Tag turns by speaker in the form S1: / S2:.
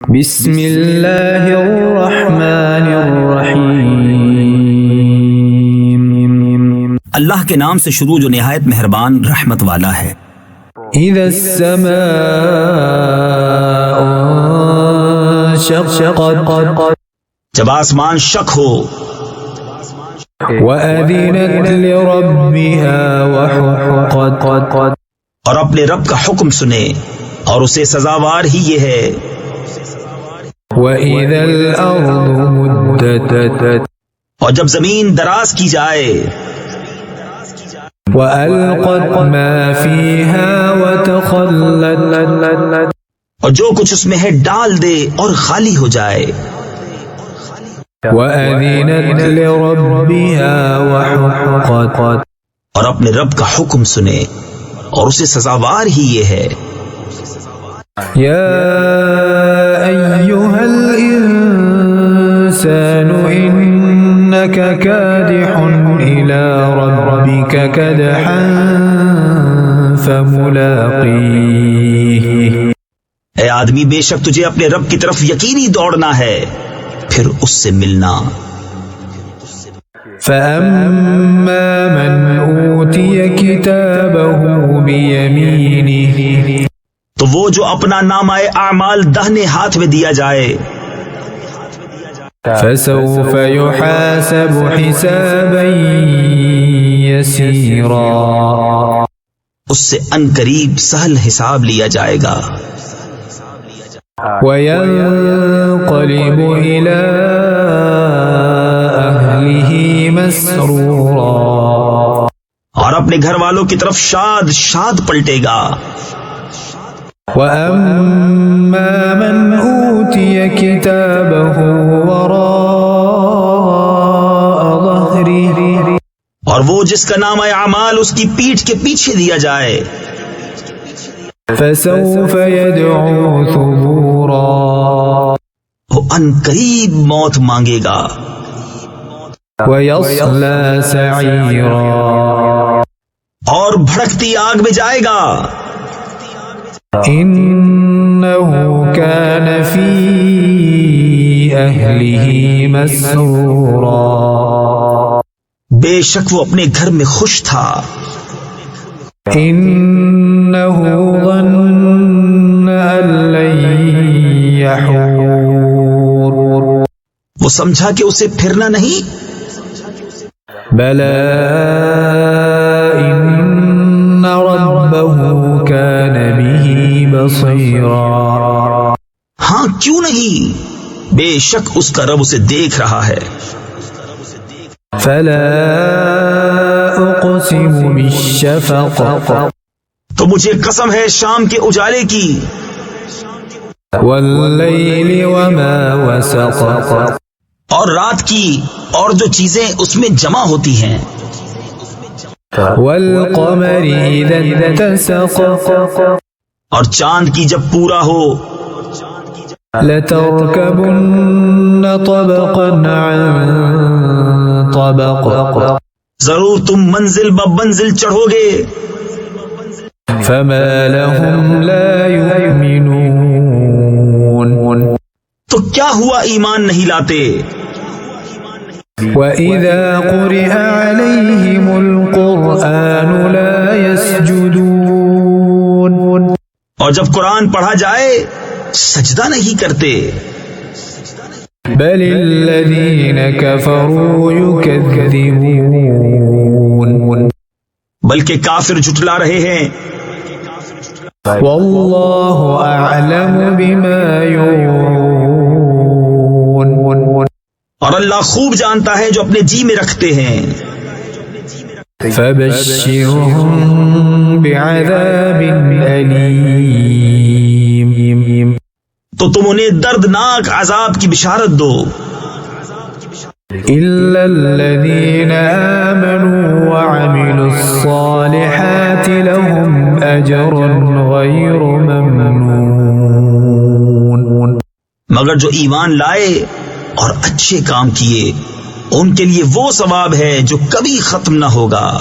S1: بسم اللہ الرحمن الرحیم،
S2: اللہ کے نام سے شروع جو نہایت مہربان رحمت والا ہے۔
S1: اذا السماء انشقت،
S2: جب آسمان شق ہو،
S1: وأذنت لربها وحقت،
S2: اور اپنے رب کا حکم سنے اور اسے سزاوار ہی یہ ہے۔
S1: وإذا الأرض مدت،
S2: اور جب زمین دراز کی جائے،
S1: وألقت ما فيها وتخلت،
S2: اور جو کچھ اس میں ہے ڈال دے اور خالی ہو جائے۔
S1: وأذنت لربها وحقت،
S2: اور اپنے رب کا حکم سنے اور اسے سزاوار ہی یہ ہے۔
S1: یا ایھا الانسان انک کادح الی ربک کدحا فملاقیہ۔
S2: اے آدمی، بے شک تجھے اپنے رب کی طرف یقینی دوڑنا ہے، پھر اس سے ملنا۔
S1: فَأَمَّا مَنْ أُوتِيَ كِتَابَهُ بِيَمِينِهِ،
S2: تو وہ جو اپنا نامہ اعمال دہنے ہاتھ میں دیا جائے،
S1: فَسَوْفَ يُحَاسَبُ حِسَابًا يَسِيرًا،
S2: اس سے ان قریب سہل حساب لیا جائے گا،
S1: وَيَنْقَلِبُ إِلَىٰ أَهْلِهِ مَسْرُورًا،
S2: اور اپنے گھر والوں کی طرف شاد شاد پلٹے گا۔
S1: وَأَمَّا مَنْ أُوتِيَ كِتَابَهُ وَرَاءَ ظَهْرِهِ،
S2: اور وہ جس کا نامہ اعمال اس کی پیٹھ کے پیچھے دیا جائے،
S1: فَسَوْفَ يَدْعُو ثُبُورًا،
S2: وہ ان قریب موت مانگے گا،
S1: وَيَصْلَى سَعِيرًا،
S2: اور بھڑکتی آگ میں جائے گا۔
S1: إِنَّهُ كَانَ فِي أَهْلِهِ مَسْرُورًا،
S2: بے شک وہ اپنے گھر میں خوش تھا۔
S1: إِنَّهُ ظَنَّ أَن لَّن يَحُورَ،
S2: وہ سمجھا کہ اسے پھرنا نہیں۔
S1: بَلَىٰ إِنَّ رَبَّهُ كَانَ بِهِ بَصِيرًا،
S2: ہاں کیوں نہیں، بے شک اس کا رب اسے دیکھ رہا ہے۔
S1: فَلَا أُقْسِمُ بِالشَّفَقِ،
S2: تو مجھے قسم ہے شام کے اجالے کی،
S1: وَاللَّيْلِ وَمَا وَسَقَ،
S2: اور رات کی اور جو چیزیں اس میں جمع ہوتی ہیں،
S1: وَالْقَمَرِ إِذَا اتَّسَقَ،
S2: اور چاند کی جب پورا ہو،
S1: لَتَرْكَبُنَّ طَبَقًا عَن طَبَقٍ،
S2: ضرور تم منزل بمنزل چڑھو گے۔
S1: فَمَا لَهُمْ لَا يُؤْمِنُونَ،
S2: تو کیا ہوا ایمان نہیں لاتے؟
S1: وَإِذَا قُرِئَ عَلَيْهِمُ الْقُرْآنُ لَا يَسْجُدُونَ،
S2: اور جب قرآن پڑھا جائے سجدہ نہیں کرتے۔
S1: بَلِ الَّذِينَ كَفَرُوا يُكَذِّبُونَ،
S2: بلکہ کافر جھٹلا رہے ہیں۔
S1: وَاللَّهُ أَعْلَمُ بِمَا يُوعُونَ،
S2: اور اللہ خوب جانتا ہے جو اپنے جی میں رکھتے ہیں۔
S1: فَبَشِّرْهُم بِعَذَابٍ أَلِيمٍ،
S2: تو تم انہیں دردناک عذاب کی بشارت دو۔
S1: إِلَّا الَّذِينَ آمَنُوا وَعَمِلُوا الصَّالِحَاتِ لَهُمْ أَجْرٌ غَيْرُ مَمْنُونٍ،
S2: مگر جو ایمان لائے اور اچھے کام کیے ان کے لیے وہ ثواب ہے جو کبھی ختم نہ ہوگا۔